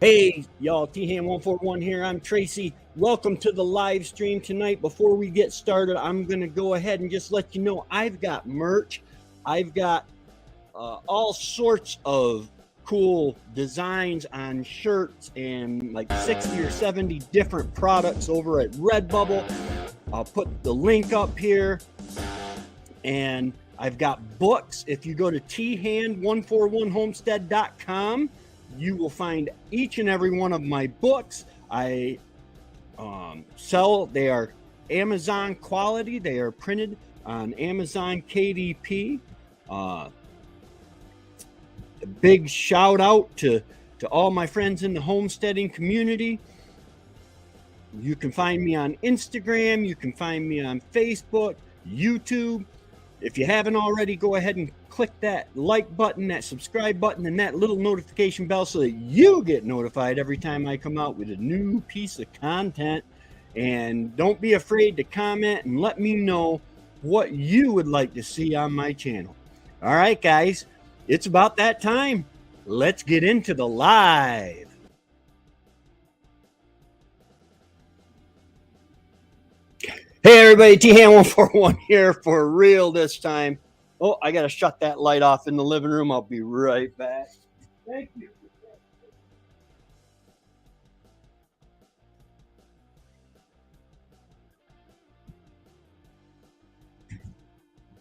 Hey, y'all, T-Ham141 here. I'm Tracy. Welcome to the live stream tonight. Before we get started, I'm going to go ahead and just let you know I've got merch. I've got all sorts of cool designs on shirts and like 60 or 70 different products over at Redbubble. I'll put the link up here. And I've got books. If you go to thand141homestead.com, you will find each and every one of my books. I sell, they are Amazon quality. They are printed on Amazon KDP. A big shout out to all my friends in the homesteading community. You can find me on Instagram. You can find me on Facebook, YouTube. If you haven't already, go ahead and click that like button, that subscribe button, and that little notification bell so that you get notified every time I come out with a new piece of content. And don't be afraid to comment and let me know what you would like to see on my channel. All right, guys, it's about that time. Let's get into the live. Hey everybody, T-Ham141 here for real this time. Oh, I gotta shut that light off in the living room. I'll be right back. Thank you.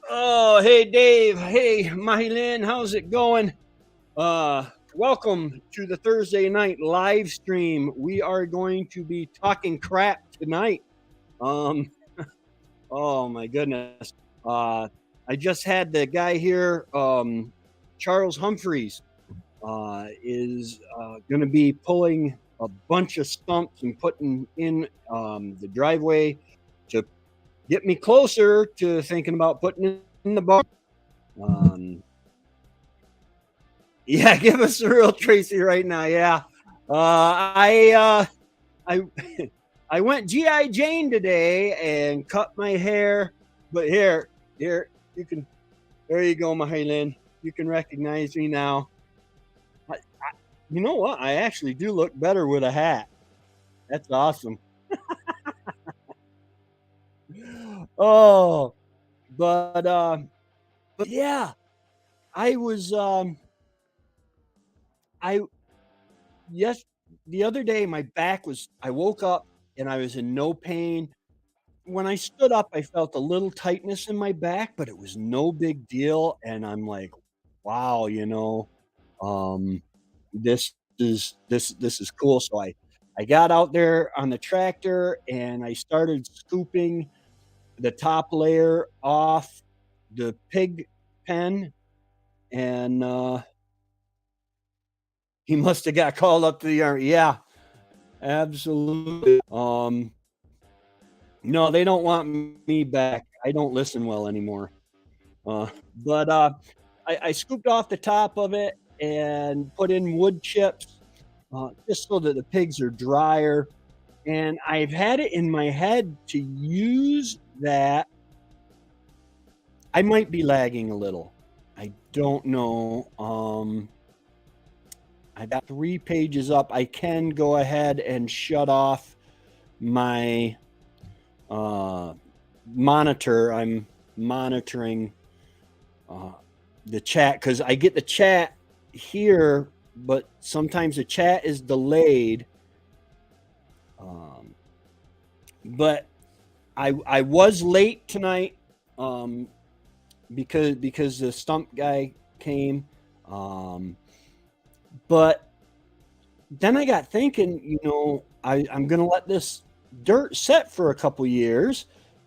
Oh, hey Dave. Hey Mahilin, how's it going? Welcome to the Thursday night live stream. We are going to be talking crap tonight. Oh my goodness. I just had the guy here, Charles Humphreys, is going to be pulling a bunch of stumps and putting in the driveway to get me closer to thinking about putting it in the barn. Yeah, give us the real Tracy right now. Yeah, I I went GI Jane today and cut my hair, but here you can. There you go, Mahaylin. You can recognize me now. You know what? I actually do look better with a hat. That's awesome. Oh, but but yeah, I was I yes the other day my back was I woke up and I was in no pain. When I stood up, I felt a little tightness in my back, but it was no big deal. And I'm like, wow, um, this is cool. So I got out there on the tractor and I started scooping the top layer off the pig pen, and he must have got called up to the army. Yeah, absolutely. No, they don't want me back. I don't listen well anymore. But I scooped off the top of it and put in wood chips just so that the pigs are drier. And I've had it in my head to use that. I might be lagging a little. I don't know. I got 3 pages up. I can go ahead and shut off my monitor. I'm monitoring the chat because I get the chat here, but sometimes the chat is delayed. But I was late tonight because the stump guy came. But then I got thinking, I'm going to let this dirt set for a couple years,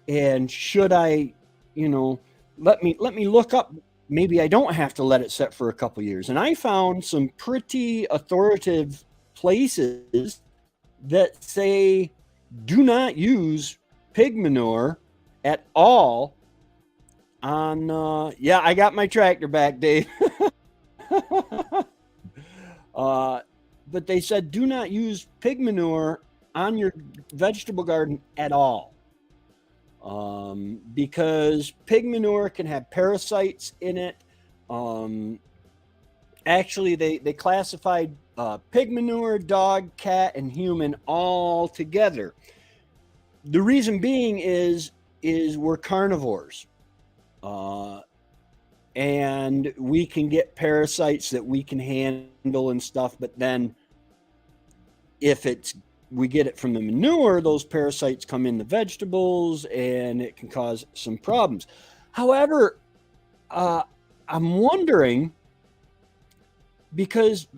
and should I, let me look up. Maybe I don't have to let it set for a couple years. And I found some pretty authoritative places that say do not use pig manure at all on yeah, I got my tractor back, Dave. But they said do not use pig manure on your vegetable garden at all, because pig manure can have parasites in it. actually they classified pig manure, dog, cat, and human all together. The reason being is we're carnivores, uh, and we can get parasites that we can handle and stuff. But then if it's we get it from the manure, those parasites come in the vegetables, and it can cause some problems. However, uh, I'm wondering, because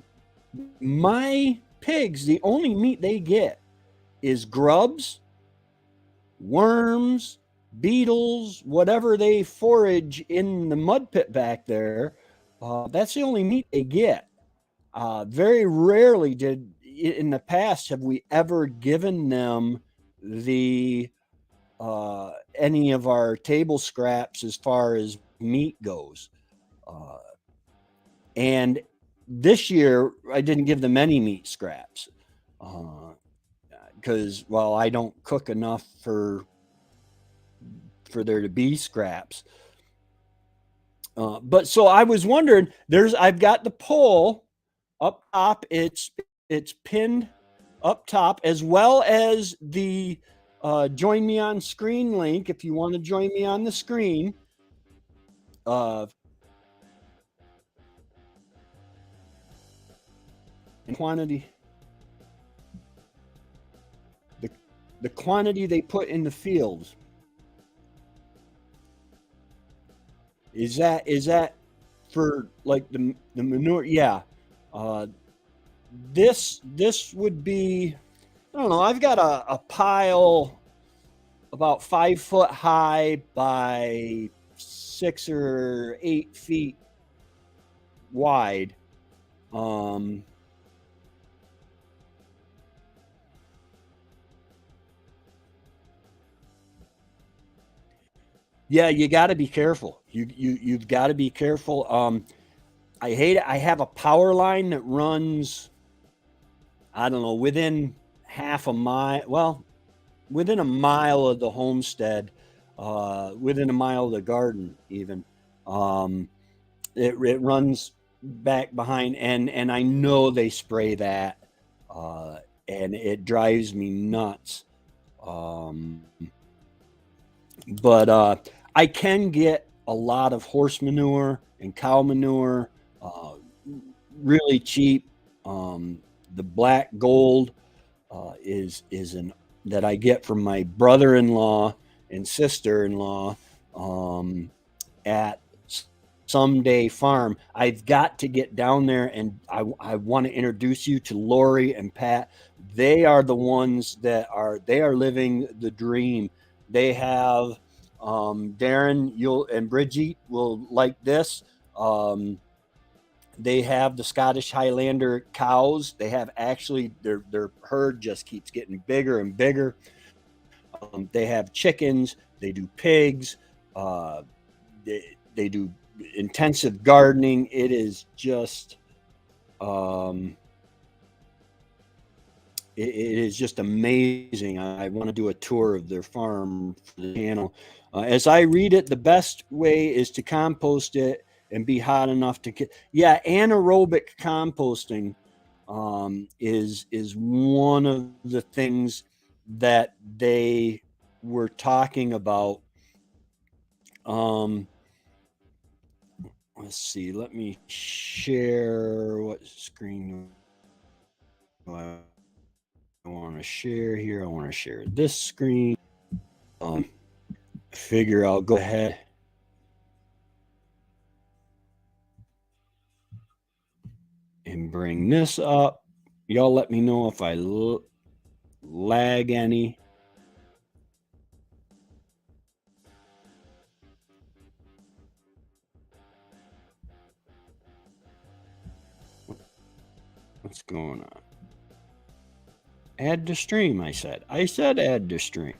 my pigs, the only meat they get is grubs, worms, beetles, whatever they forage in the mud pit back there. That's the only meat they get. Very rarely did in the past have we ever given them the any of our table scraps as far as meat goes. Uh, and this year I didn't give them any meat scraps because well, I don't cook enough for there to be scraps. But so I was wondering, I've got the poll up top. It's pinned up top, as well as the join me on screen link if you want to join me on the screen. Uh, and quantity, the the quantity they put in the fields. Is that for like the manure? Yeah. Uh, this would be, I don't know. I've got a pile about 5 foot high by 6 or 8 feet wide. Um, yeah, you got to be careful. You've got to be careful. I hate it. I have a power line that runs, I don't know, within half a mile. Well, within a mile of the homestead, within a mile of the garden, even. Um, it runs back behind, and I know they spray that, uh, and it drives me nuts. Um, but I can get a lot of horse manure and cow manure, uh, really cheap. The black gold is an that I get from my brother-in-law and sister-in-law um, at Someday Farm. I've got to get down there, and I want to introduce you to Lori and Pat. They are the ones they are living the dream. They have Darren, you'll and Bridget will like this. Um, they have the Scottish Highlander cows. They have actually their herd just keeps getting bigger and bigger. They have chickens. They do pigs. Uh, they do intensive gardening. It is just um, it is just amazing. I want to do a tour of their farm for the channel. As I read it, the best way is to compost it and be hot enough to get. Yeah, anaerobic composting is one of the things that they were talking about. Um, let's see. Let me share what screen do I want to share here. I want to share this screen. Um, Figure I'll go ahead and bring this up. Y'all let me know if I lag any. What's going on? Add to stream, I said. I said add to stream.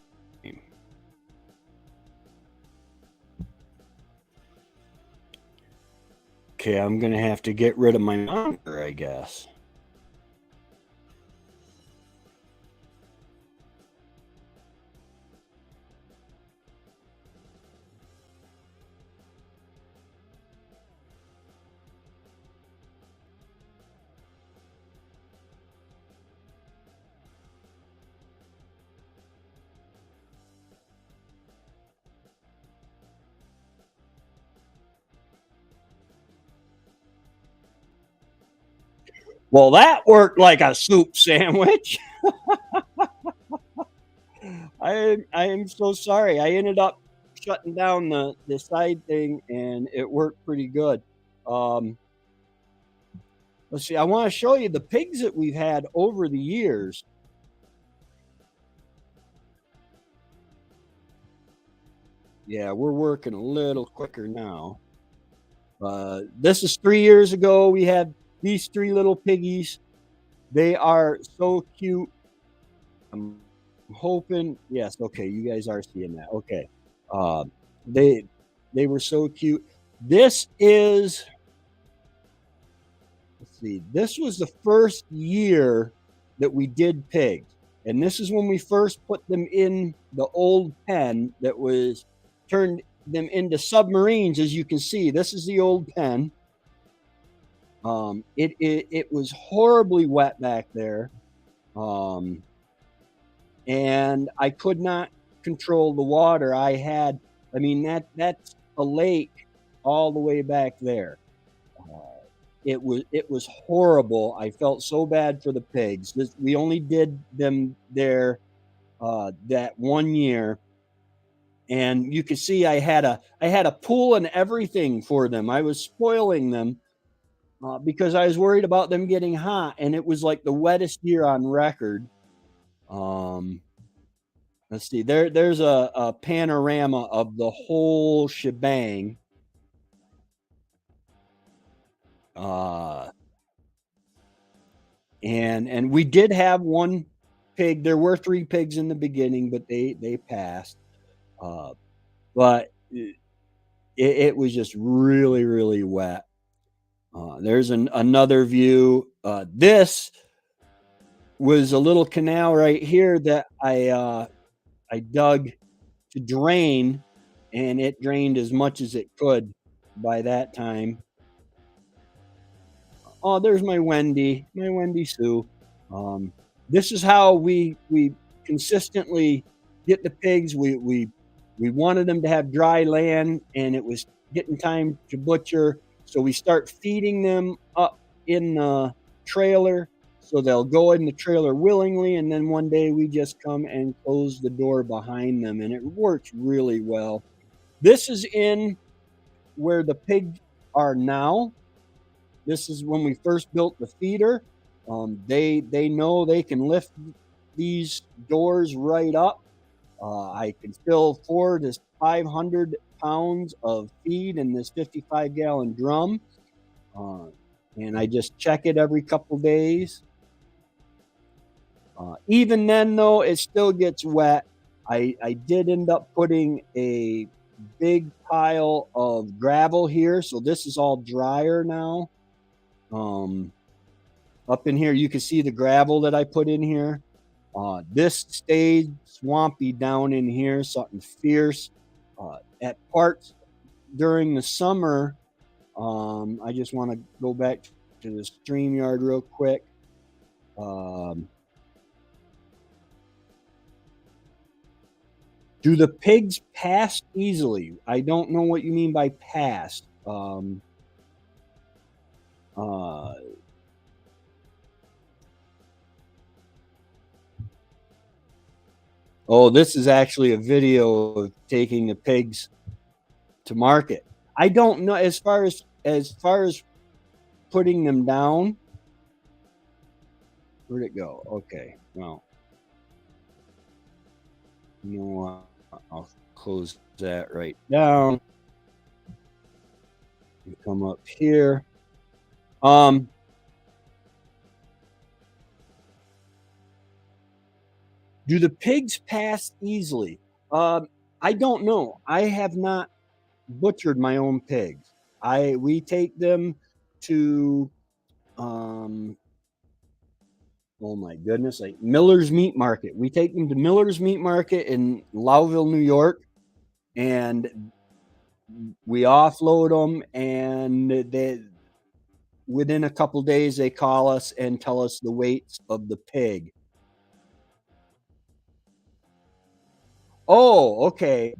Okay, I'm going to have to get rid of my monitor, I guess. Well, that worked like a soup sandwich. I am so sorry. I ended up shutting down the side thing, and it worked pretty good. Um, let's see. I want to show you the pigs that we've had over the years. Yeah, we're working a little quicker now. This is 3 years ago. We had these three little piggies. They are so cute. I'm hoping. Yes. Okay. You guys are seeing that. Okay. Uh, they they were so cute. This is, let's see. This was the first year that we did pigs, and this is when we first put them in the old pen that was turned them into submarines. As you can see, this is the old pen. It was horribly wet back there. Um, and I could not control the water. I mean, that's a lake all the way back there. Uh, it was horrible. I felt so bad for the pigs. We only did them there that 1 year, and you could see I had a pool and everything for them. I was spoiling them because I was worried about them getting hot, and it was like the wettest year on record. Um, Let's see. There's a panorama of the whole shebang. Uh, and we did have one pig. There were three pigs in the beginning, but they passed. Uh, but it was just really really wet. There's another view. This was a little canal right here that I dug to drain, and it drained as much as it could by that time. Oh, there's my Wendy Sue. Um, this is how we consistently get the pigs. We wanted them to have dry land, and it was getting time to butcher. So we start feeding them up in the trailer, so they'll go in the trailer willingly. And then one day we just come and close the door behind them, and it works really well. This is in where the pigs are now. This is when we first built the feeder. They know they can lift these doors right up. I can fill 4 to 500 pounds of feed in this 55-gallon drum, uh, and I just check it every couple days. Even then, though, it still gets wet. I did end up putting a big pile of gravel here, so this is all drier now. Um, Up in here, you can see the gravel that I put in here. This stayed swampy down in here, something fierce. At parts during the summer, I just want to go back to the StreamYard real quick. Um, do the pigs pass easily? I don't know what you mean by pass. Uh, oh, this is actually a video of taking the pigs to market. I don't know as far as putting them down. Where'd it go? Okay, well, you know what? I'll close that right down and come up here. Um, do the pigs pass easily? I don't know. I have not butchered my own pigs. We take them to um oh my goodness, like Miller's Meat Market. We take them to Miller's Meat Market in Lowville, New York, and we offload them, and they within a couple days they call us and tell us the weights of the pig. Oh, okay.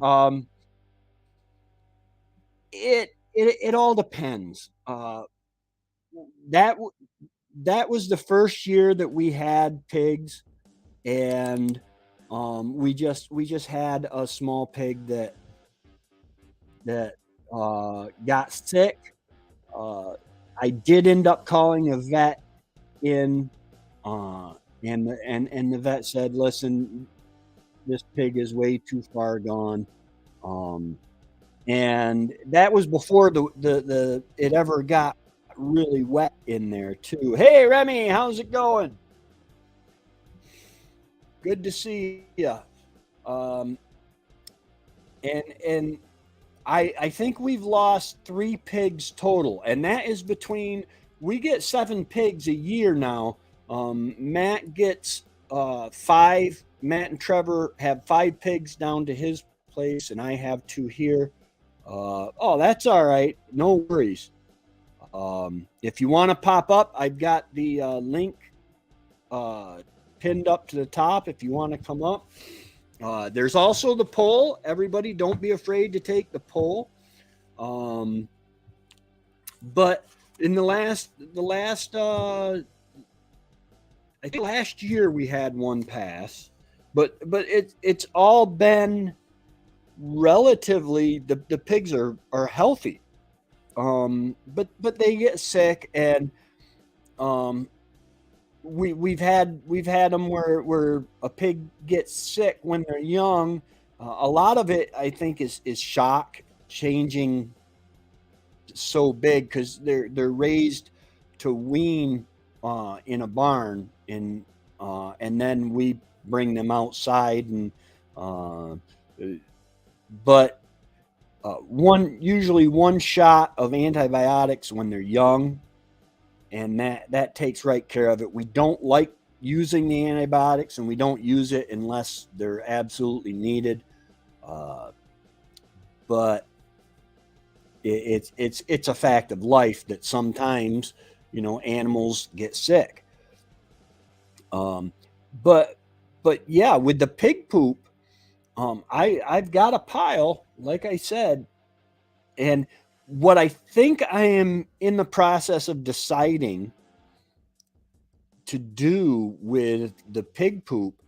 It all depends. That that was the first year that we had pigs, and we just had a small pig that got sick. Uh, I did end up calling a vet in, uh, and the vet said, "Listen, this pig is way too far gone." Um, and that was before the it ever got really wet in there too. Hey, Remy, how's it going? Good to see you. Um, and I think we've lost 3 pigs total, and that is between, we get 7 pigs a year now. Matt gets 5. Matt and Trevor have 5 pigs down to his place, and I have 2 here. Oh, that's all right. No worries. If you want to pop up, I've got the link pinned up to the top if you want to come up. There's also the poll. Everybody, don't be afraid to take the poll. But in the last I think last year we had 1 pass, but it's all been relatively, the pigs are healthy. But they get sick, and we've had them where a pig gets sick when they're young. A lot of it, I think, is shock changing so big, because they're raised to wean in a barn, and then we bring them outside, and but usually 1 shot of antibiotics when they're young, and that takes right care of it. We don't like using the antibiotics, and we don't use it unless they're absolutely needed. But it's a fact of life that sometimes, animals get sick. But yeah, with the pig poop, I've got a pile, like I said, and what I think I am in the process of deciding to do with the pig poop,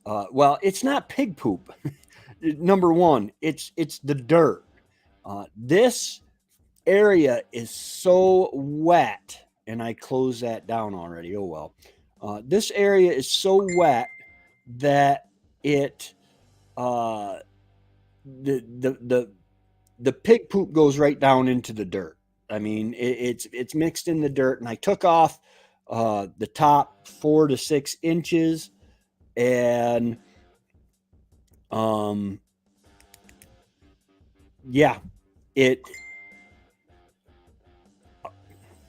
well, it's not pig poop. Number one, it's the dirt. This area is so wet, and I closed that down already. Oh well. This area is so wet that it the pig poop goes right down into the dirt. I mean, it's mixed in the dirt, and I took off the top 4 to 6 inches, and yeah,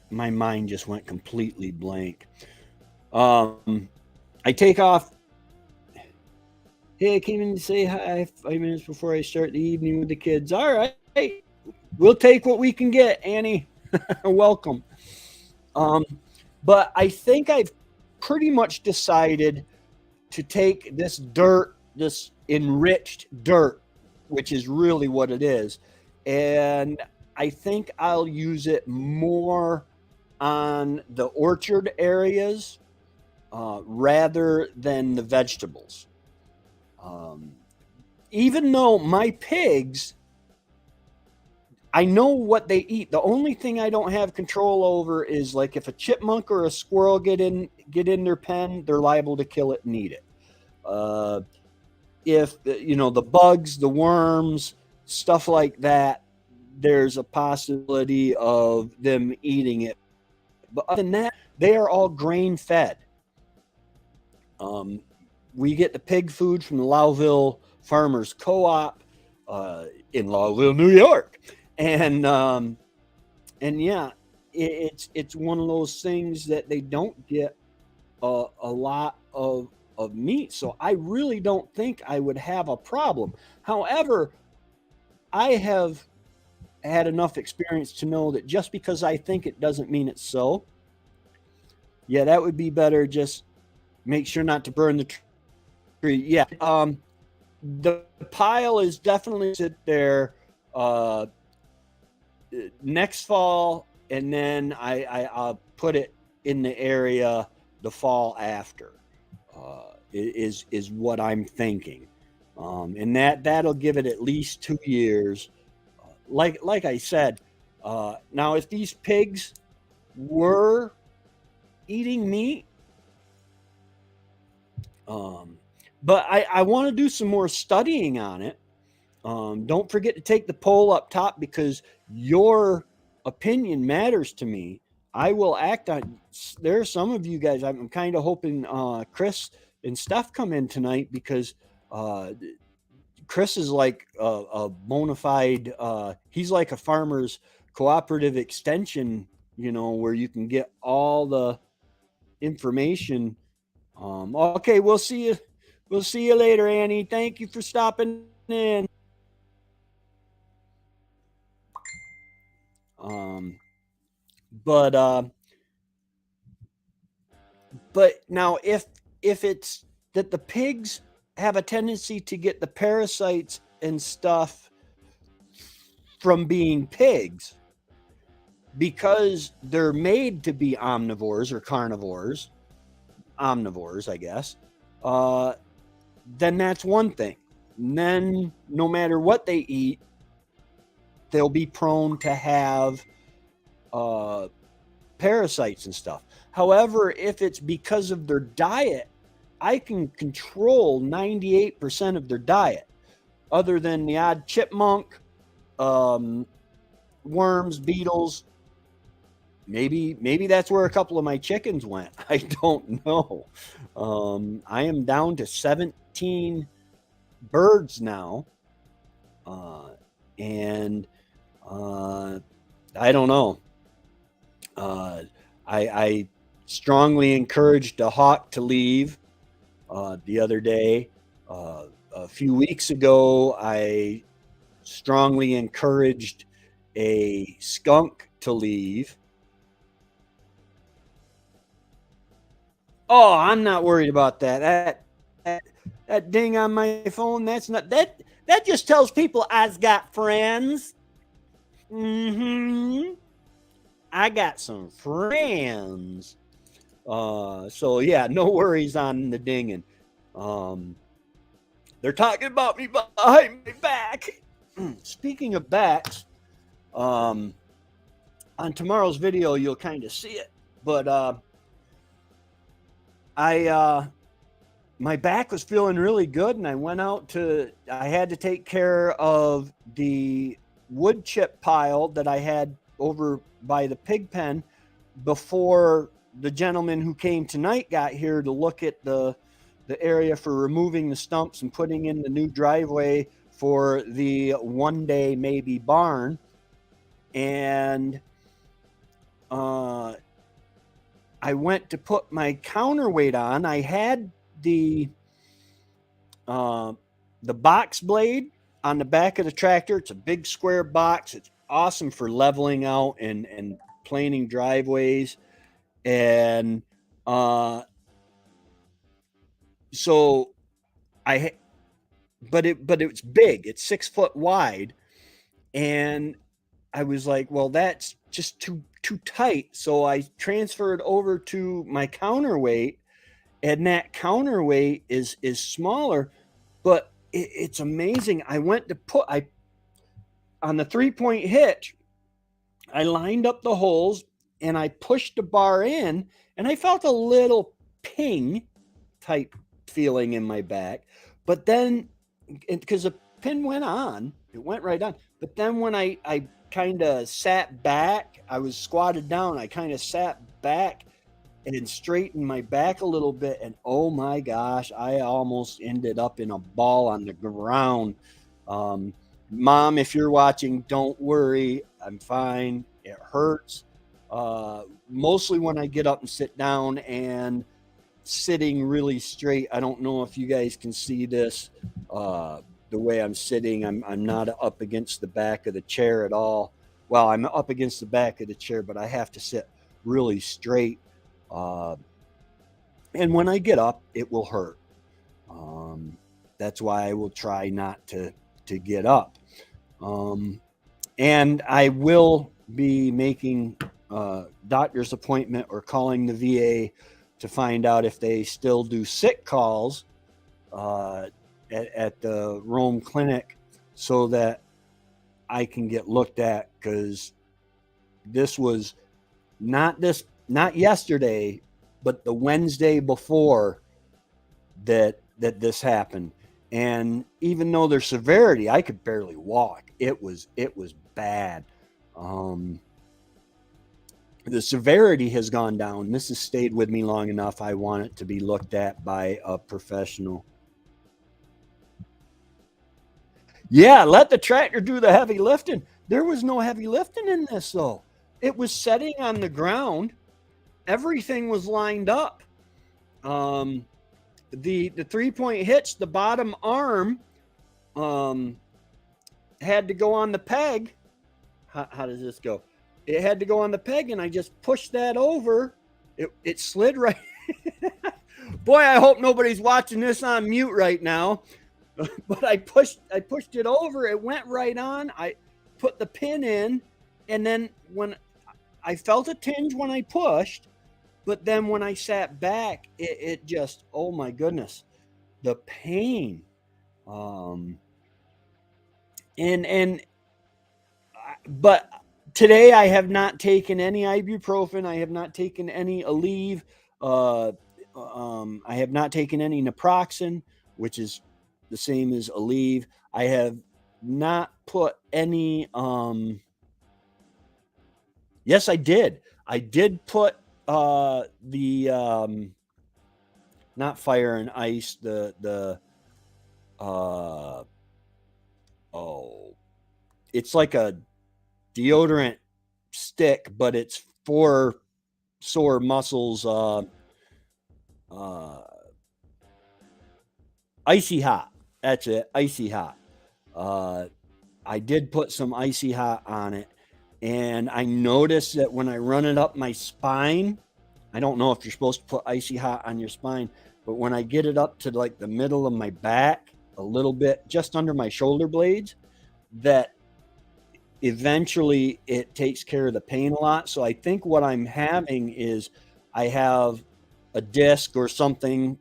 my mind just went completely blank. I take off. Hey, I came in to say hi 5 minutes before I start the evening with the kids. All right, we'll take what we can get, Annie. Welcome. But I think I've pretty much decided to take this dirt, this enriched dirt, which is really what it is, and I think I'll use it more on the orchard areas rather than the vegetables. Even though my pigs, I know what they eat. The only thing I don't have control over is, like, if a chipmunk or a squirrel get in their pen, they're liable to kill it and eat it. If the bugs, the worms, stuff like that, there's a possibility of them eating it. But other than that, they are all grain fed. We get the pig food from the Lowville Farmers Co-op in Lowville, New York, and yeah, it's one of those things that they don't get a lot of meat, so I really don't think I would have a problem. However, I have had enough experience to know that just because I think it doesn't mean it's so. Yeah, that would be better. Just make sure not to burn the tree. Yeah. The pile is definitely sit there next fall, and then I'll put it in the area the fall after, is what I'm thinking. And that'll give it at least 2 years. Like I said, now if these pigs were eating meat, but I want to do some more studying on it. Don't forget to take the poll up top, because your opinion matters to me. I will act on. There are some of you guys. I'm kind of hoping Chris and Steph come in tonight, because Chris is like a bona fide. He's like a farmer's cooperative extension, where you can get all the information. Okay, we'll see you. We'll see you later, Annie. Thank you for stopping in. But now if it's that the pigs have a tendency to get the parasites and stuff from being pigs, because they're made to be omnivores or carnivores, omnivores, I guess, then that's one thing. And then no matter what they eat, they'll be prone to have parasites and stuff. However, if it's because of their diet, I can control 98% of their diet, other than the odd chipmunk, worms, beetles. Maybe that's where a couple of my chickens went. I don't know. I am down to 17 birds now, and I don't know. I strongly encouraged a hawk to leave the other day. A few weeks ago, I strongly encouraged a skunk to leave. Oh, I'm not worried about that. That ding on my phone, that's not that. That just tells people I've got friends. I got some friends. So yeah, no worries on the dinging. They're talking about me behind my back. Speaking of bats, on tomorrow's video you'll kind of see it, but my back was feeling really good, and I went out I had to take care of the wood chip pile that I had over by the pig pen before the gentleman who came tonight got here to look at the area for removing the stumps and putting in the new driveway for the one day maybe barn. And I went to put my counterweight on. I had the box blade on the back of the tractor. It's a big square box. It's awesome for leveling out and planing driveways. And so but it's big. It's 6 foot wide, and I was like, well, that's just too tight. So I transferred over to my counterweight, and that counterweight is smaller, but it's amazing. I went to on the 3-point hitch, I lined up the holes and I pushed the bar in, and I felt a little ping type feeling in my back. But then, because the pin went on, it went right on. But then when I kind of sat back, I was squatted down, I kind of sat back and straightened my back a little bit, and oh my gosh, I almost ended up in a ball on the ground. Mom, if you're watching, don't worry, I'm fine. It hurts mostly when I get up and sit down, and sitting really straight. I don't know if you guys can see this, the way I'm sitting. I'm not up against the back of the chair at all. Well, I'm up against the back of the chair, but I have to sit really straight. And when I get up, it will hurt. That's why I will try not to get up. And I will be making doctor's appointment or calling the VA to find out if they still do sick calls at the Rome clinic so that I can get looked at, because this was not yesterday, but the Wednesday before that this happened. And even though their severity, I could barely walk. It was bad. The severity has gone down. This has stayed with me long enough. I want it to be looked at by a professional. Yeah, let the tractor do the heavy lifting. There was no heavy lifting in this, though. It was setting on the ground. Everything was lined up. The 3-point hitch, the bottom arm, had to go on the peg. How does this go? It had to go on the peg, and I just pushed that over. It slid right. Boy, I hope nobody's watching this on mute right now. But I pushed it over. It went right on. I put the pin in, and then when I felt a tinge when I pushed, but then when I sat back, it just, oh my goodness, the pain. But today I have not taken any ibuprofen. I have not taken any Aleve. I have not taken any naproxen, which is the same as Aleve. I have not put any. Yes, I did. I did put the not fire and ice. It's like a deodorant stick, but it's for sore muscles. Icy hot. That's it. Icy hot. I did put some icy hot on it, and I noticed that when I run it up my spine, I don't know if you're supposed to put icy hot on your spine, but when I get it up to like the middle of my back, a little bit just under my shoulder blades, that eventually it takes care of the pain a lot. So I think what I'm having is I have a disc or something,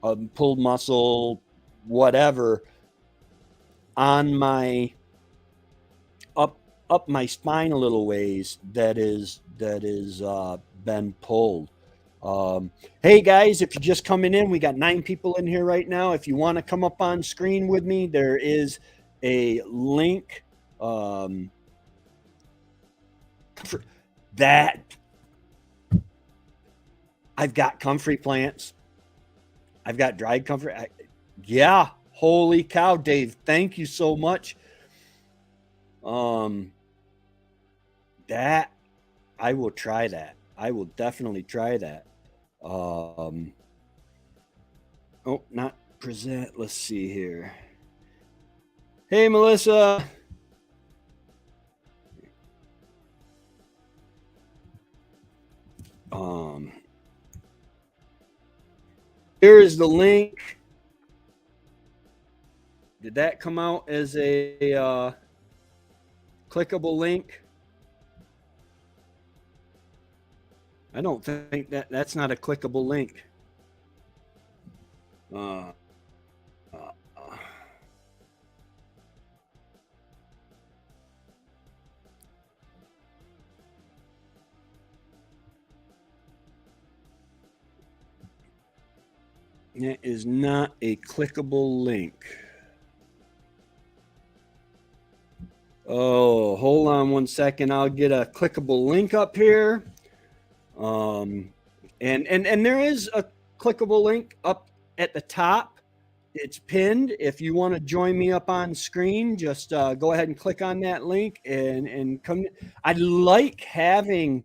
a pulled muscle, whatever, on my up my spine a little ways that is been pulled. Hey guys, if you're just coming in, we got 9 people in here right now. If you want to come up on screen with me, there is a link for that. I've got comfrey plants. I've got dried comfrey. Yeah, holy cow, Dave. Thank you so much. That I will try that. I will definitely try that. Oh, not present. Let's see here. Hey, Melissa. Here is the link. Did that come out as a clickable link? I don't think that's not a clickable link. It is not a clickable link. Oh, hold on one second. I'll get a clickable link up here. And there is a clickable link up at the top. It's pinned. If you want to join me up on screen, just go ahead and click on that link and come. I like having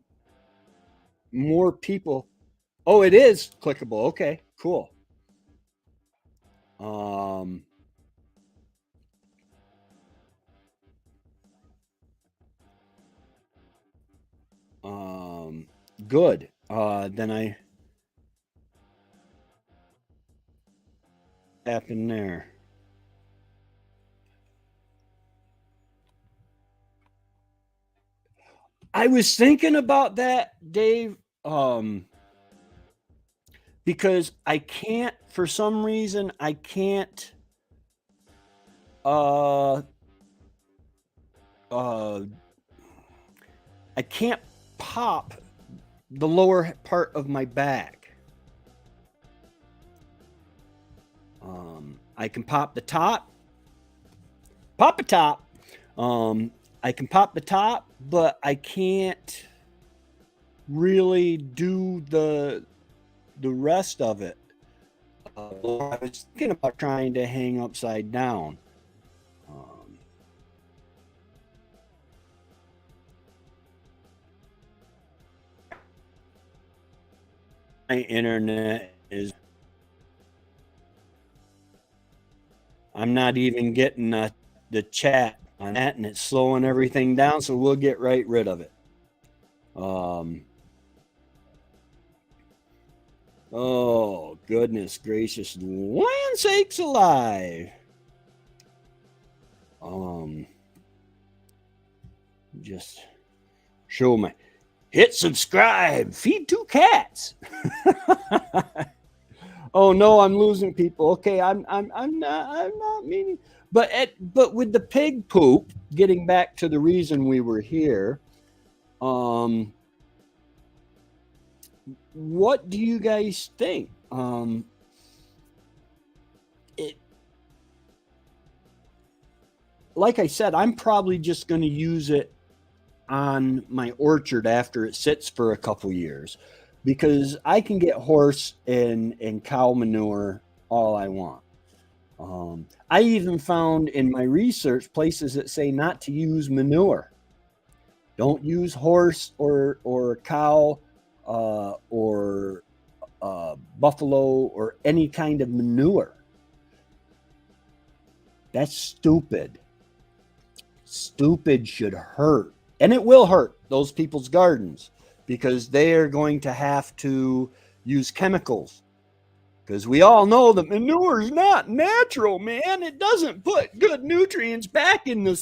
more people. Oh, it is clickable. Okay, cool. Good. Then I happened there. I was thinking about that, Dave, because I can't, for some reason, I can't uh uh I can't pop the lower part of my back. I can pop the top, pop a top. I can pop the top, but I can't really do the rest of it. I was thinking about trying to hang upside down. My internet is. I'm not even getting the chat on that, and it's slowing everything down. So we'll get right rid of it. Oh, goodness gracious, land sakes alive. Just show my hit subscribe, feed 2 cats. Oh no, I'm losing people. Okay, I'm not meaning, but with the pig poop, getting back to the reason we were here, what do you guys think? Like I said, I'm probably just going to use it on my orchard after it sits for a couple years, because I can get horse and cow manure all I want. I even found in my research places that say not to use manure. Don't use horse or cow or buffalo or any kind of manure. That's stupid. Stupid should hurt. And it will hurt those people's gardens, because they are going to have to use chemicals. Because we all know that manure is not natural, man. It doesn't put good nutrients back in the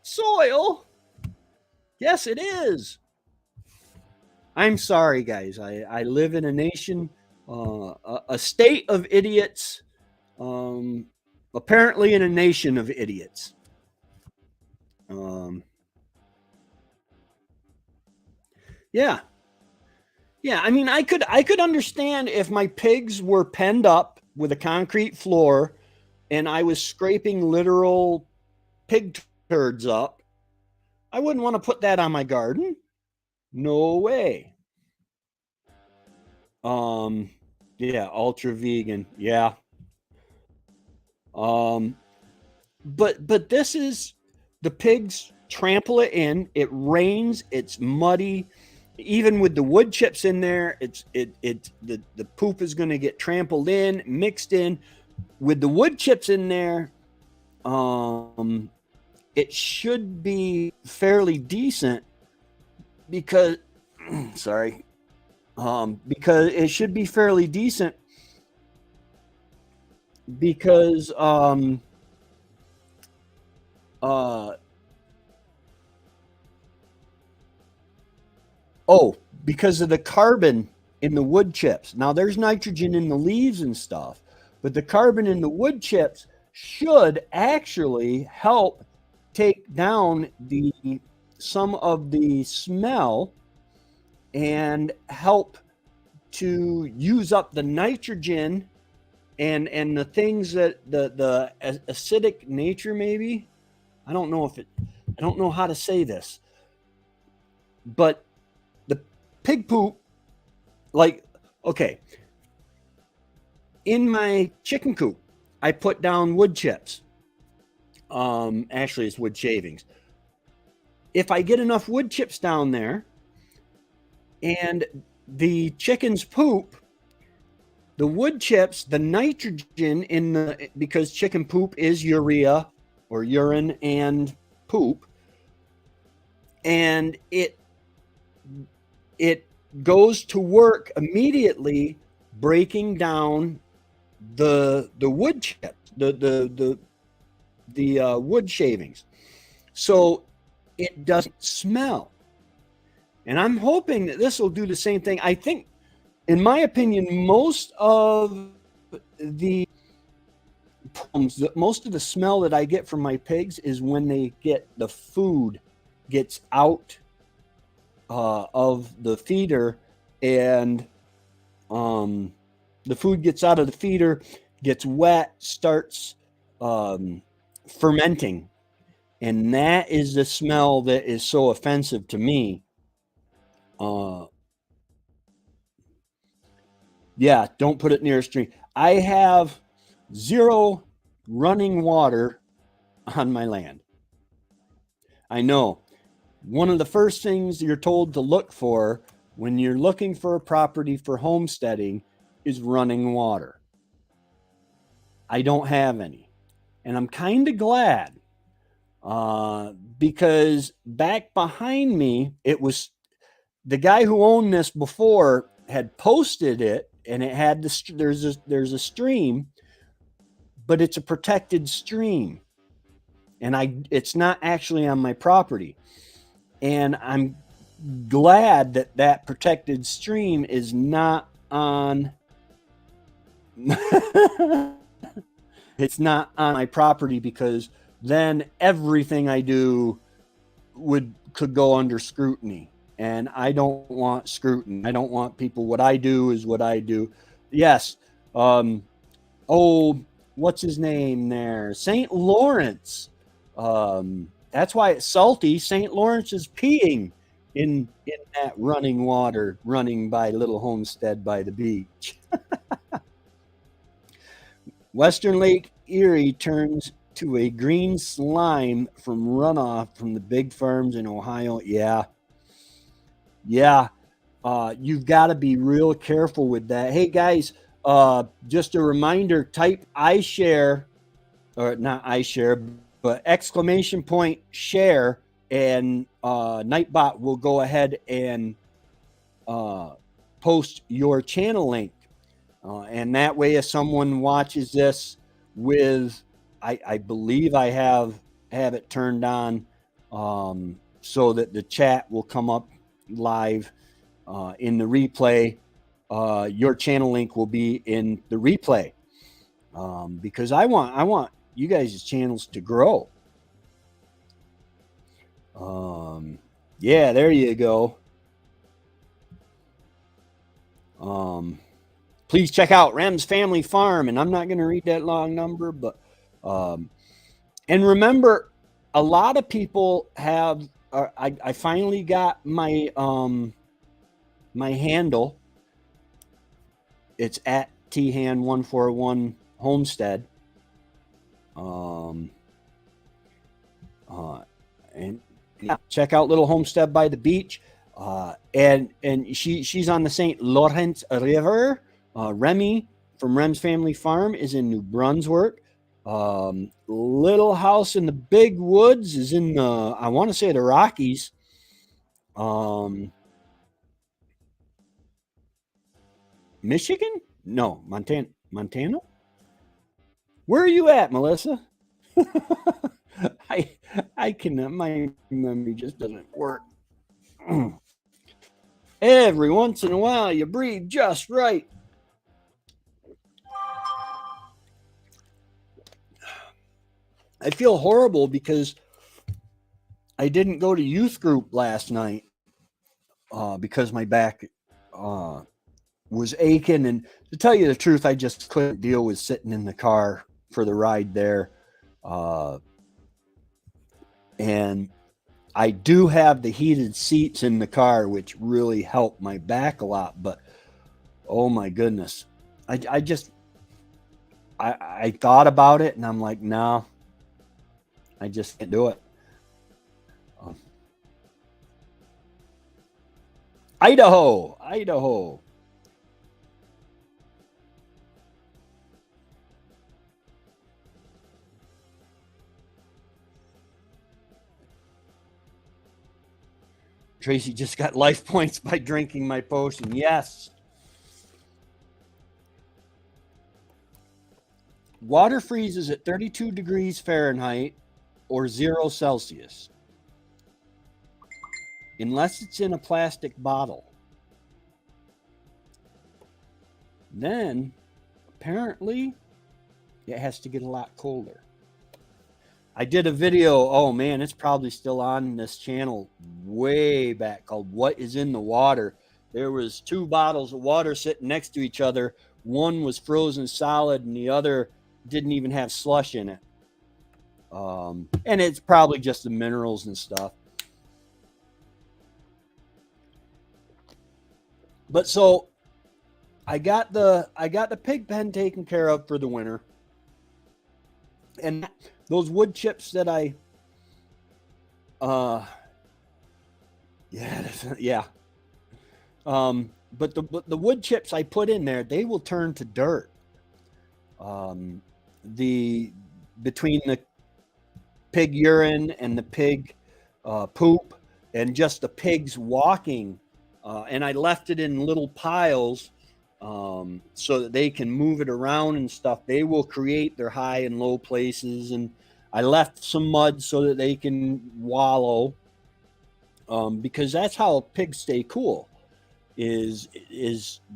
soil. Yes, it is. I'm sorry, guys. I live in a nation, a state of idiots, apparently in a nation of idiots. Yeah. Yeah, I mean, I could understand if my pigs were penned up with a concrete floor and I was scraping literal pig turds up. I wouldn't want to put that on my garden. No way. Yeah, ultra vegan. Yeah. But this is, the pigs trample it in. It rains. It's muddy. Even with the wood chips in there, the poop is going to get trampled in, mixed in. With the wood chips in there, it should be fairly decent, because sorry, because it should be fairly decent because because of the carbon in the wood chips. Now there's nitrogen in the leaves and stuff, but the carbon in the wood chips should actually help take down some of the smell and help to use up the nitrogen and the things that the acidic nature, maybe. I don't know how to say this, but the pig poop, like, okay, in my chicken coop, I put down wood chips. Actually, it's wood shavings. If I get enough wood chips down there and the chickens poop, the wood chips, the nitrogen in the, because chicken poop is urea or urine and poop, and it goes to work immediately breaking down the wood chips, the wood shavings, so it doesn't smell. And I'm hoping that this will do the same thing. I think, in my opinion, most of the problems, most of the smell that I get from my pigs is when they get the food gets out of the feeder, and the food gets out of the feeder, gets wet, starts fermenting. And that is the smell that is so offensive to me. Yeah, don't put it near a stream. I have 0 running water on my land. I know. One of the first things you're told to look for when you're looking for a property for homesteading is running water. I don't have any. And I'm kind of glad because back behind me, it was the guy who owned this before had posted it, and it had there's a stream, but it's a protected stream, and it's not actually on my property. And I'm glad that that protected stream is not on it's not on my property, because then everything I do could go under scrutiny, and I don't want scrutiny. I don't want people, what I do is what I do. Yes. What's his name there? St. Lawrence. That's why it's salty. St. Lawrence is peeing in that running water running by Little Homestead by the beach. Western Lake Erie turns to a green slime from runoff from the big farms in Ohio. Yeah. You've got to be real careful with that. Hey guys, just a reminder, type iShare, or not iShare, but exclamation point share, and Nightbot will go ahead and post your channel link. And that way, if someone watches this with, I believe I have it turned on so that the chat will come up live in the replay. Your channel link will be in the replay because I want you guys' channels to grow. Yeah, there you go. Please check out Rem's Family Farm, and I'm not going to read that long number, but and remember, a lot of people have. I finally got my my handle. It's at THAN141 Homestead. And yeah, check out Little Homestead by the beach. And she's on the St. Lawrence River. Remy from Rem's Family Farm is in New Brunswick. Little House in the Big Woods is in I want to say the Rockies. Michigan? No, Montana? Where are you at, Melissa? I cannot, my memory just doesn't work. Every once in a while you breathe just right. I feel horrible because I didn't go to youth group last night because my back was aching. And to tell you the truth, I just couldn't deal with sitting in the car for the ride there. And I do have the heated seats in the car, which really help my back a lot. But oh my goodness, I thought about it, and I'm like, no, I just can't do it. Idaho. Tracy just got life points by drinking my potion. Yes. Water freezes at 32 degrees Fahrenheit or 0 Celsius. unless it's in a plastic bottle. Then apparently it has to get a lot colder. I did a video, oh man, it's probably still on this channel way back, called What is in the Water. There was 2 bottles of water sitting next to each other. One was frozen solid and the other didn't even have slush in it. And it's probably just the minerals and stuff. But so I got the pig pen taken care of for the winter. And those wood chips that I yeah. But the wood chips I put in there, they will turn to dirt. The between the pig urine and the pig poop and just the pigs walking, and I left it in little piles so that they can move it around and stuff. They will create their high and low places, and I left some mud so that they can wallow, because that's how pigs stay cool. Is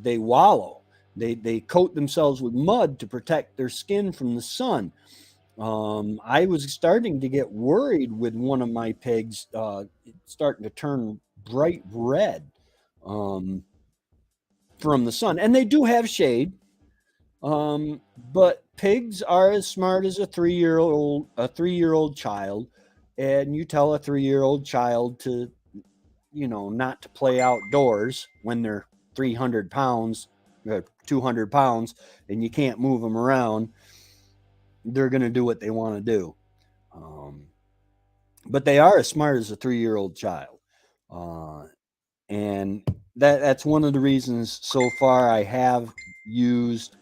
they wallow. They coat themselves with mud to protect their skin from the sun. I was starting to get worried with one of my pigs starting to turn bright red from the sun, and they do have shade. But pigs are as smart as a 3-year-old child, and you tell a 3-year-old child to, not to play outdoors when they're 300 pounds, 200 pounds, and you can't move them around. They're going to do what they want to do. But they are as smart as a 3-year-old child. And that's one of the reasons so far I have used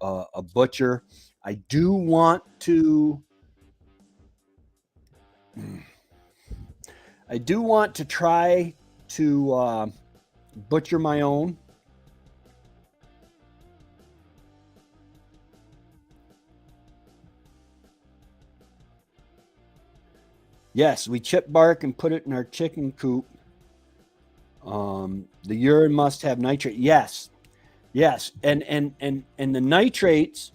a butcher. I do want to try to butcher my own. Yes, we chip bark and put it in our chicken coop. The urine must have nitrate. Yes, and the nitrates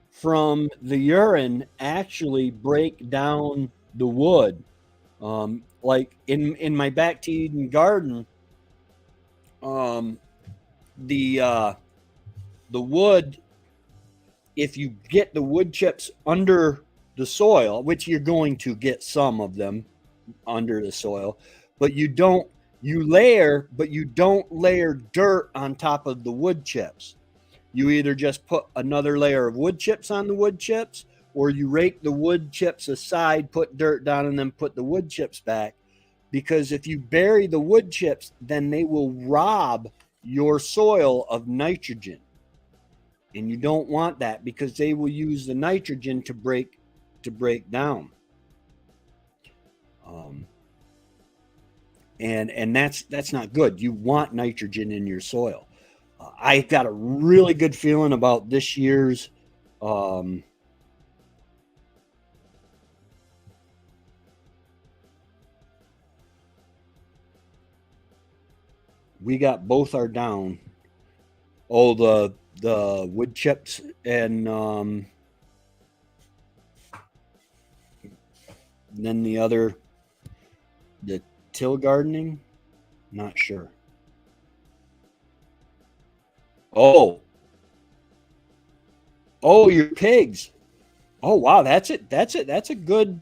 from the urine actually break down the wood. Like in my back to Eden garden, the wood, if you get the wood chips under the soil, which you're going to get some of them under the soil, but you don't layer dirt on top of the wood chips. You either just put another layer of wood chips on the wood chips, or you rake the wood chips aside, put dirt down, and then put the wood chips back. Because if you bury the wood chips, then they will rob your soil of nitrogen. And you don't want that, because they will use the nitrogen to break down. And that's not good. You want nitrogen in your soil. I got a really good feeling about this year's we got both our down. Oh, the wood chips and then the other, the till gardening, not sure. Oh, your pigs. Oh wow, that's it. That's a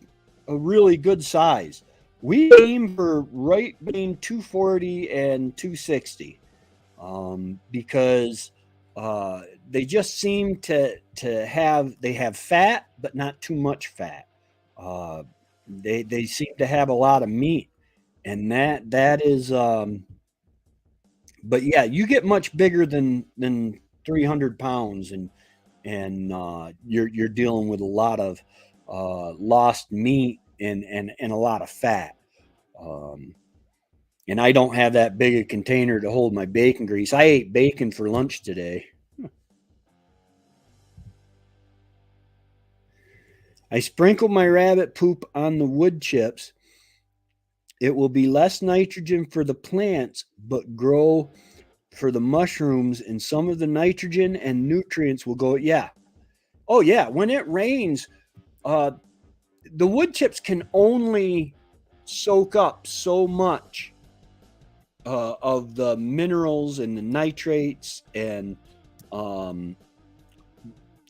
really good size. We aim for right between 240 and 260, because they just seem to have fat, but not too much fat. They seem to have a lot of meat, and that is. But yeah, you get much bigger than 300 pounds, and you're dealing with a lot of lost meat and a lot of fat. Um, and I don't have that big a container to hold my bacon grease. I ate bacon for lunch today. I sprinkled my rabbit poop on the wood chips It will be less nitrogen for the plants, but grow for the mushrooms, and some of the nitrogen and nutrients will go. Yeah. Oh, yeah. When it rains, the wood chips can only soak up so much of the minerals and the nitrates, and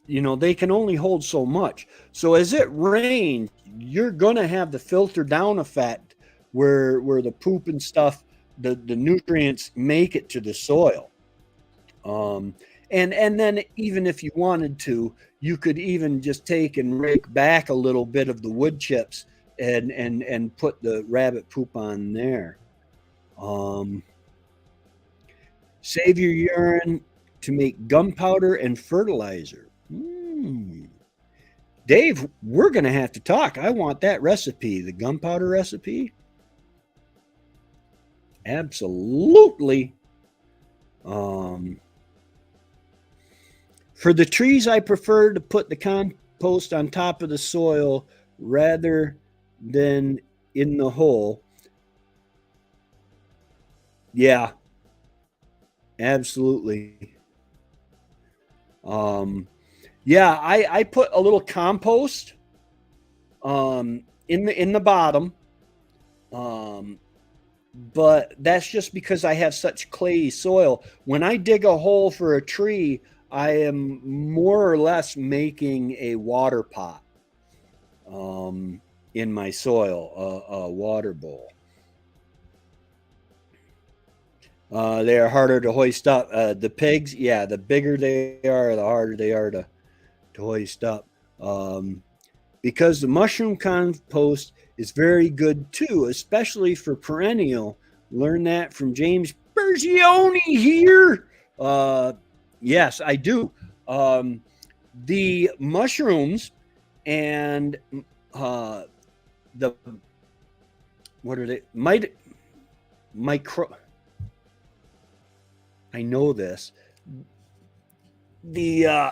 they can only hold so much. So as it rains, you're gonna have the filter down effect where the poop and stuff, the nutrients make it to the soil. And then even if you wanted to, you could even just take and rake back a little bit of the wood chips and put the rabbit poop on there. Save your urine to make gunpowder and fertilizer. Dave, we're going to have to talk. I want that recipe, the gunpowder recipe. Absolutely. For the trees, I prefer to put the compost on top of the soil rather than in the hole. Yeah, absolutely. Yeah, I put a little compost in the bottom. But that's just because I have such clayey soil. When I dig a hole for a tree, I am more or less making a water pot in my soil, a water bowl. They are harder to hoist up. The pigs, yeah, the bigger they are, the harder they are to hoist up. Because the mushroom compost is very good too, especially for perennial. Learn that from James Bergioni here. Yes, I do. The mushrooms and the what are they? Micro. I know this. The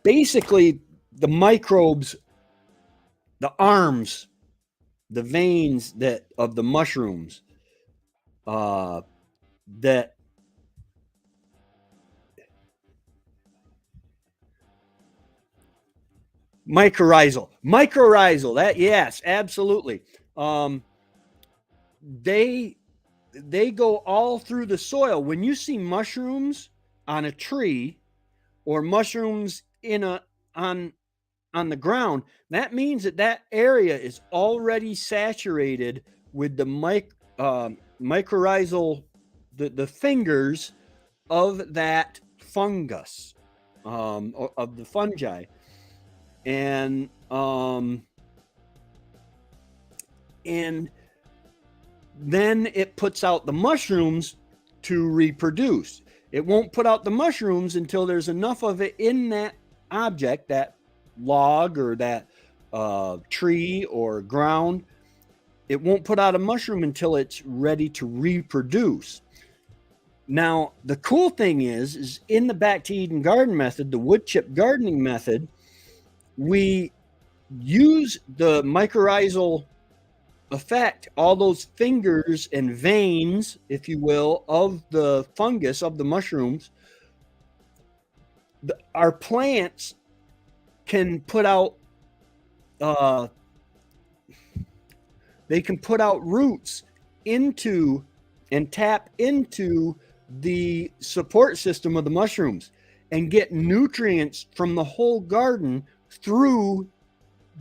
basically the microbes, the arms, the veins that of the mushrooms that mycorrhizal, that, yes, absolutely. They go all through the soil. When you see mushrooms on a tree or mushrooms on the ground, that means that area is already saturated with the mycorrhizal, the fingers of that fungus, of the fungi, and then it puts out the mushrooms to reproduce. It won't put out the mushrooms until there's enough of it in that object, that log or that tree or ground. It won't put out a mushroom until it's ready to reproduce. Now, the cool thing is in the Back to Eden garden method, the wood chip gardening method, we use the mycorrhizal effect, all those fingers and veins, if you will, of the fungus, of the mushrooms. Our plants can put out they can put out roots into and tap into the support system of the mushrooms and get nutrients from the whole garden through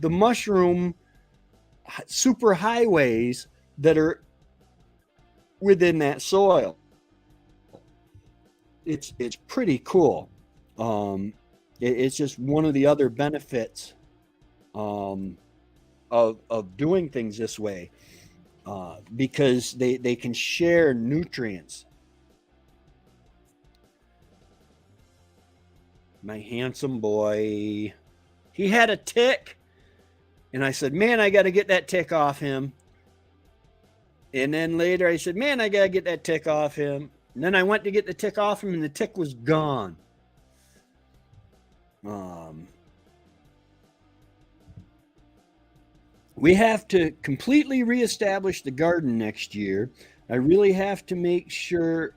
the mushroom super highways that are within that soil. It's pretty cool. It's just one of the other benefits of doing things this way, because they can share nutrients. My handsome boy, he had a tick, and I said, man, I got to get that tick off him. And then later I said, man, I got to get that tick off him. And then I went to get the tick off him, and the tick was gone. we have to completely reestablish the garden next year. I really have to make sure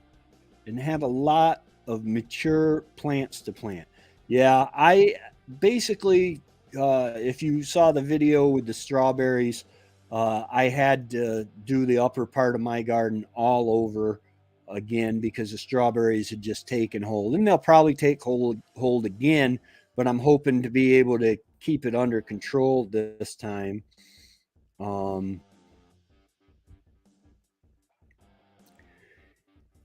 and have a lot of mature plants to plant. Yeah, I basically, if you saw the video with the strawberries, I had to do the upper part of my garden all over again because the strawberries had just taken hold, and they'll probably take hold again. But I'm hoping to be able to keep it under control this time. Um,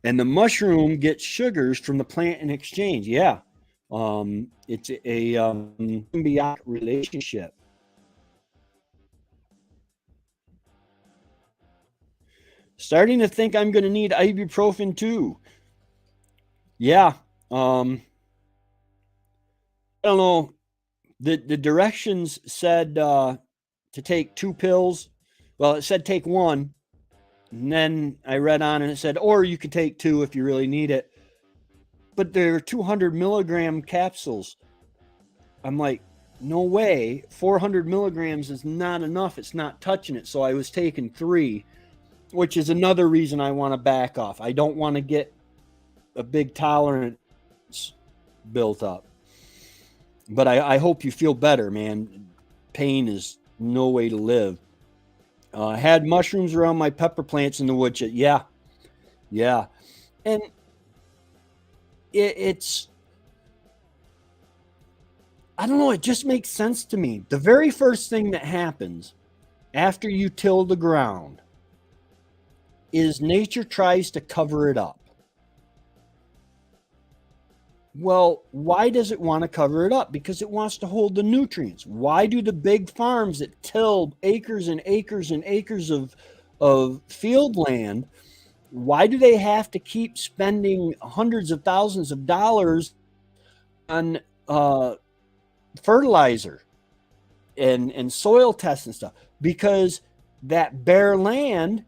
and the mushroom gets sugars from the plant in exchange. Yeah, it's a symbiotic relationship. Starting to think I'm going to need ibuprofen too. Yeah, I don't know. The directions said to take 2 pills. Well, it said take one, and then I read on and it said, or you could take two if you really need it. But they're 200 milligram capsules. I'm like, no way. 400 milligrams is not enough. It's not touching it. So I was taking 3, which is another reason I want to back off. I don't want to get a big tolerance built up. But I hope you feel better, man. Pain is no way to live. I had mushrooms around my pepper plants in the woodshed. Yeah, yeah. And it's, I don't know, it just makes sense to me. The very first thing that happens after you till the ground is nature tries to cover it up. Well, why does it want to cover it up? Because it wants to hold the nutrients. Why do the big farms that till acres and acres and acres of field land, why do they have to keep spending hundreds of thousands of dollars on fertilizer and soil tests and stuff? Because that bare land,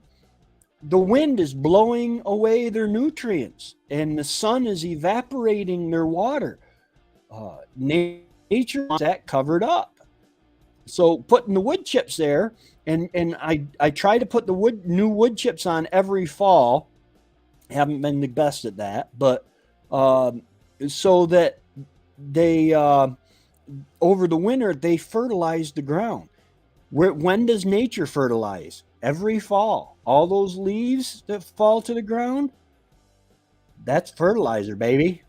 the wind is blowing away their nutrients and the sun is evaporating their water. Nature wants that covered up. So putting the wood chips there, and I try to put the new wood chips on every fall. Haven't been the best at that, but so that they over the winter they fertilize the ground. When does nature fertilize? Every fall. All those leaves that fall to the ground, that's fertilizer, baby.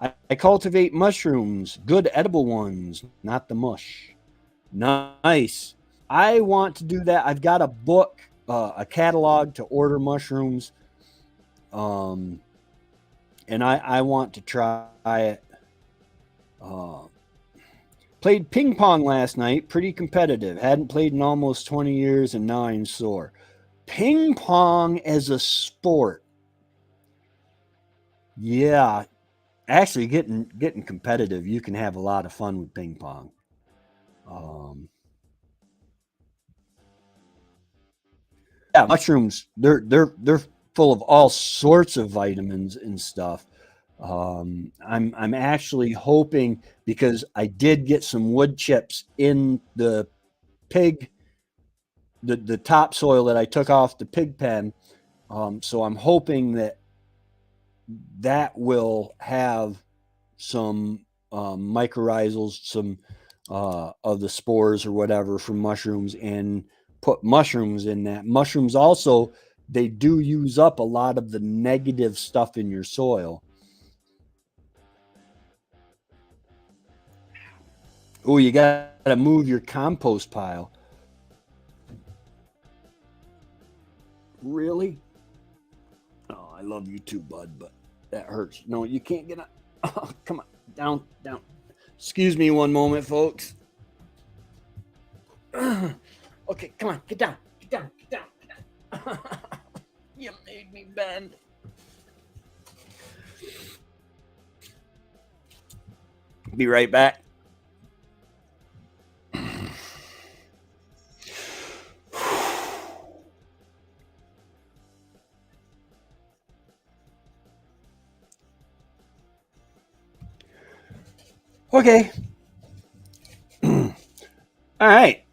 I cultivate mushrooms, good edible ones, not the mush. Nice. I want to do that. I've got a book, a catalog to order mushrooms, and I want to try it. Played ping pong last night, pretty competitive. Hadn't played in almost 20 years, and now I'm sore. Ping pong as a sport. Yeah, actually getting competitive, you can have a lot of fun with ping pong. Yeah, mushrooms, they're full of all sorts of vitamins and stuff. I'm actually hoping, because I did get some wood chips in the pig, the topsoil that I took off the pig pen. So I'm hoping that will have some mycorrhizals, some of the spores or whatever from mushrooms, and put mushrooms in that. Mushrooms also, they do use up a lot of the negative stuff in your soil. Oh, you got to move your compost pile. Really? Oh, I love you too, bud, but that hurts. No, you can't get up. Oh, come on. Down, down. Excuse me one moment, folks. Okay, come on. Get down. Get down. Get down. Get down. You made me bend. Be right back. Okay. All right.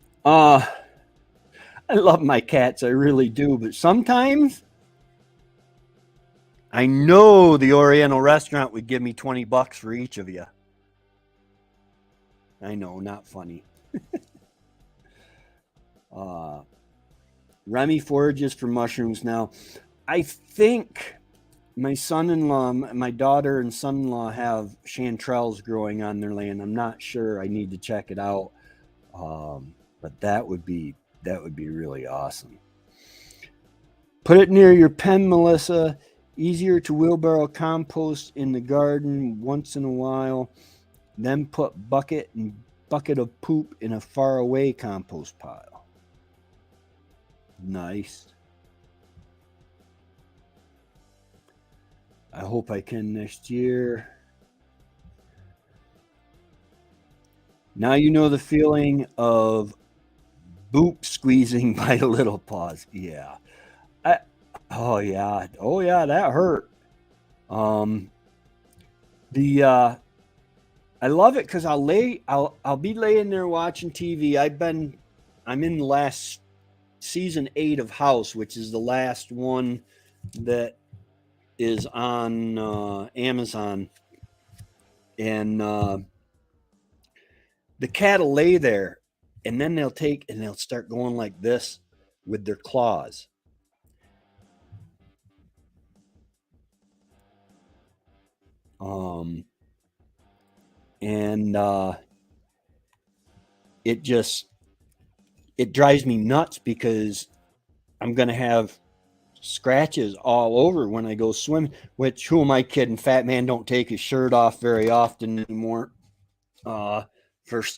I love my cats, I really do. But sometimes I know the Oriental restaurant would give me $20 for each of you. I know, not funny. Remy forages for mushrooms now. I think my son-in-law, my daughter and son-in-law have chanterelles growing on their land. I'm not sure. I need to check it out. But that would be really awesome. Put it near your pen, Melissa. Easier to wheelbarrow compost in the garden once in a while. Then put bucket of poop in a far away compost pile. Nice. I hope I can next year. Now you know the feeling of boop squeezing by little paws. Yeah. Oh yeah, that hurt. I love it because I'll be laying there watching TV. I'm in the last season 8 of House, which is the last one that is on Amazon, and the cat will lay there, and then they'll start going like this with their claws. And it drives me nuts because I'm going to have scratches all over when I go swimming, which who am I kidding? Fat man don't take his shirt off very often anymore,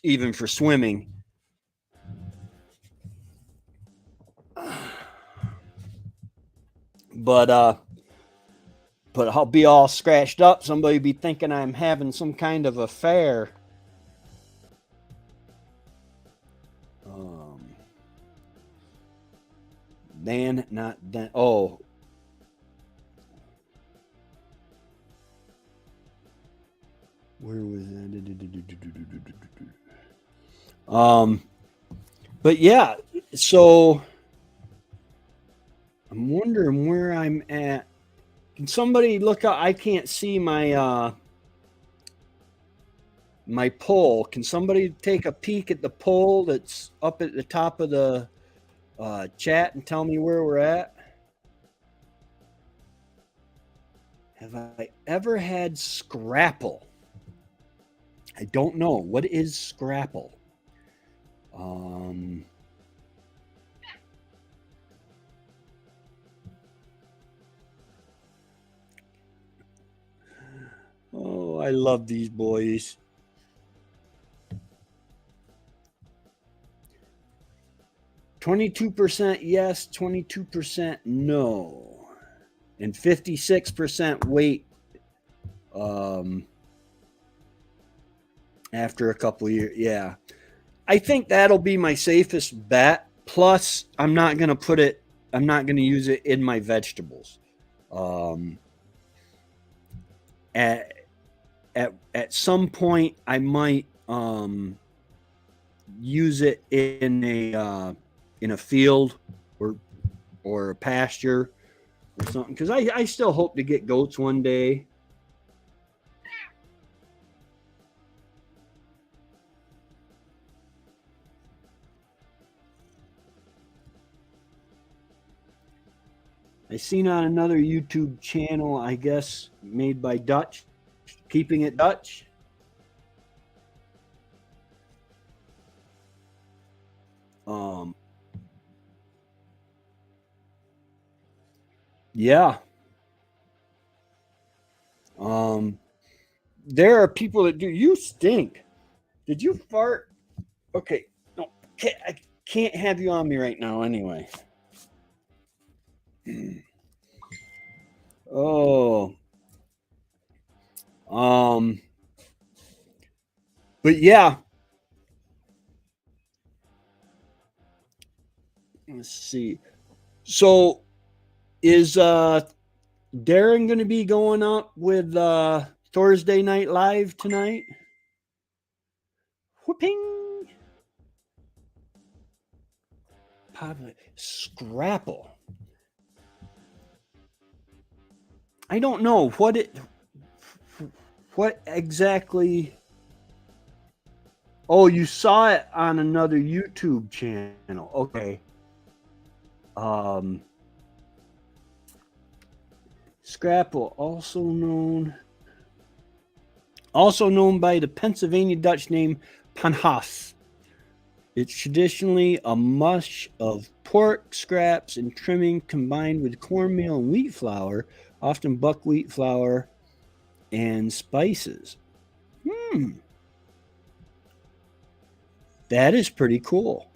even for swimming. But I'll be all scratched up. Somebody be thinking I'm having some kind of affair. Dan, not Dan. Oh. Where was that? But yeah, so I'm wondering where I'm at. Can somebody look up? I can't see my my poll. Can somebody take a peek at the poll that's up at the top of the chat and tell me where we're at? Have I ever had Scrapple? I don't know. What is Scrapple? Oh, I love these boys. %, yes, 22% no, and 56% wait after a couple of years. Yeah, I think that'll be my safest bet. Plus, I'm not going to use it in my vegetables. At some point, I might use it in a field or a pasture or something, because I still hope to get goats one day. I seen on another YouTube channel, I guess made by Dutch, Keeping It Dutch. Yeah. There are people that do. You stink. Did you fart? Okay. No, I can't have you on me right now anyway. Oh. But yeah. Let's see. So is Darren going to be going up with Thursday Night Live tonight? Whooping. Scrapple. I don't know what exactly. Oh, you saw it on another YouTube channel. Okay. Scrapple, also known by the Pennsylvania Dutch name panhas. It's traditionally a mush of pork scraps and trimming combined with cornmeal and wheat flour, often buckwheat flour and spices. That is pretty cool.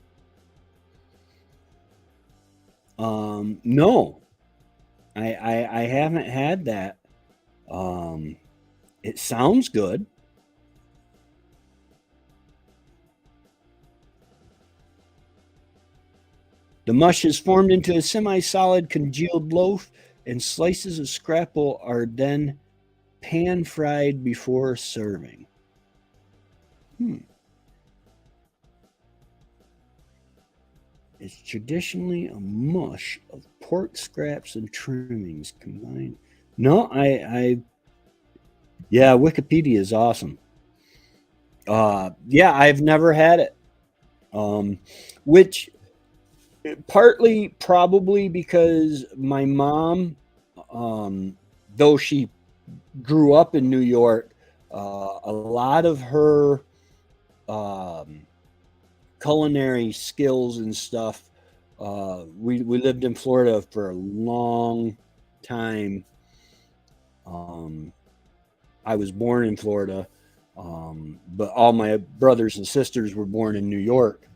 No, I haven't had that. It sounds good. The mush is formed into a semi-solid congealed loaf, and slices of scrapple are then pan-fried before serving. It's traditionally a mush of pork scraps and trimmings combined. No, yeah, Wikipedia is awesome. Yeah, I've never had it. Which partly probably because my mom, though she grew up in New York, a lot of her culinary skills and stuff. We lived in Florida for a long time. I was born in Florida, but all my brothers and sisters were born in New York.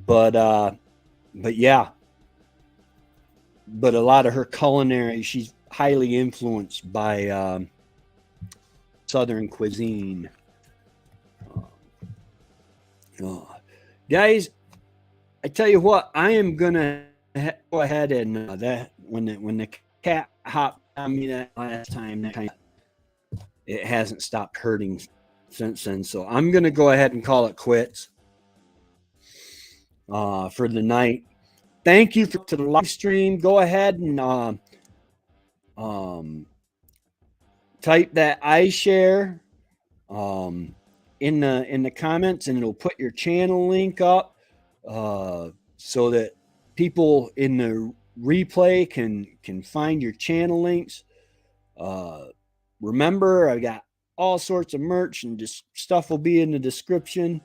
But yeah, but a lot of her culinary, she's highly influenced by Southern cuisine. Guys, I tell you what, I am gonna go ahead and that when the cat hopped on me that last time, it hasn't stopped hurting since then. So I'm gonna go ahead and call it quits for the night. Thank you to the live stream. Go ahead and type that I share in the comments, and it'll put your channel link up so that people in the replay can find your channel links. Remember, I got all sorts of merch, and just stuff will be in the description.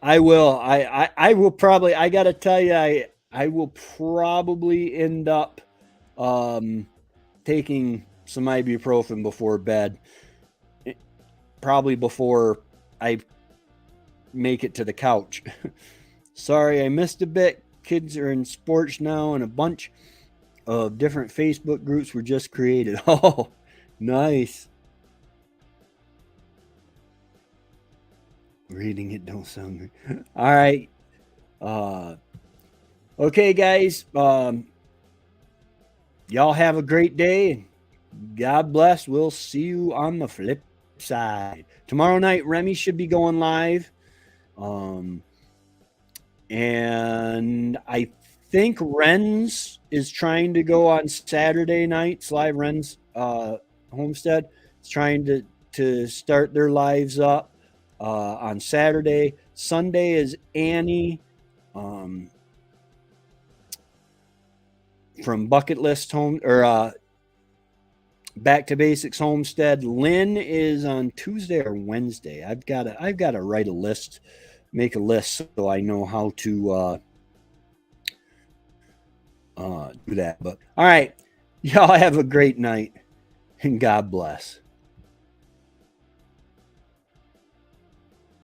I will probably, I gotta tell you, I will probably end up taking some ibuprofen before bed, probably before I make it to the couch. Sorry, I missed a bit. Kids are in sports now, and a bunch of different Facebook groups were just created. Oh, nice. Reading it don't sound good. All right. Okay, guys. Y'all have a great day. God bless. We'll see you on the flip side. Tomorrow night, Remy should be going live. And I think Ren's is trying to go on Saturday nights live. Ren's Homestead is trying to start their lives up on Saturday. Sunday is Annie from Bucket List Home or Back to Basics Homestead. Lynn is on Tuesday or Wednesday. I've got to write a list, make a list so I know how to do that. But all right, y'all have a great night, and God bless.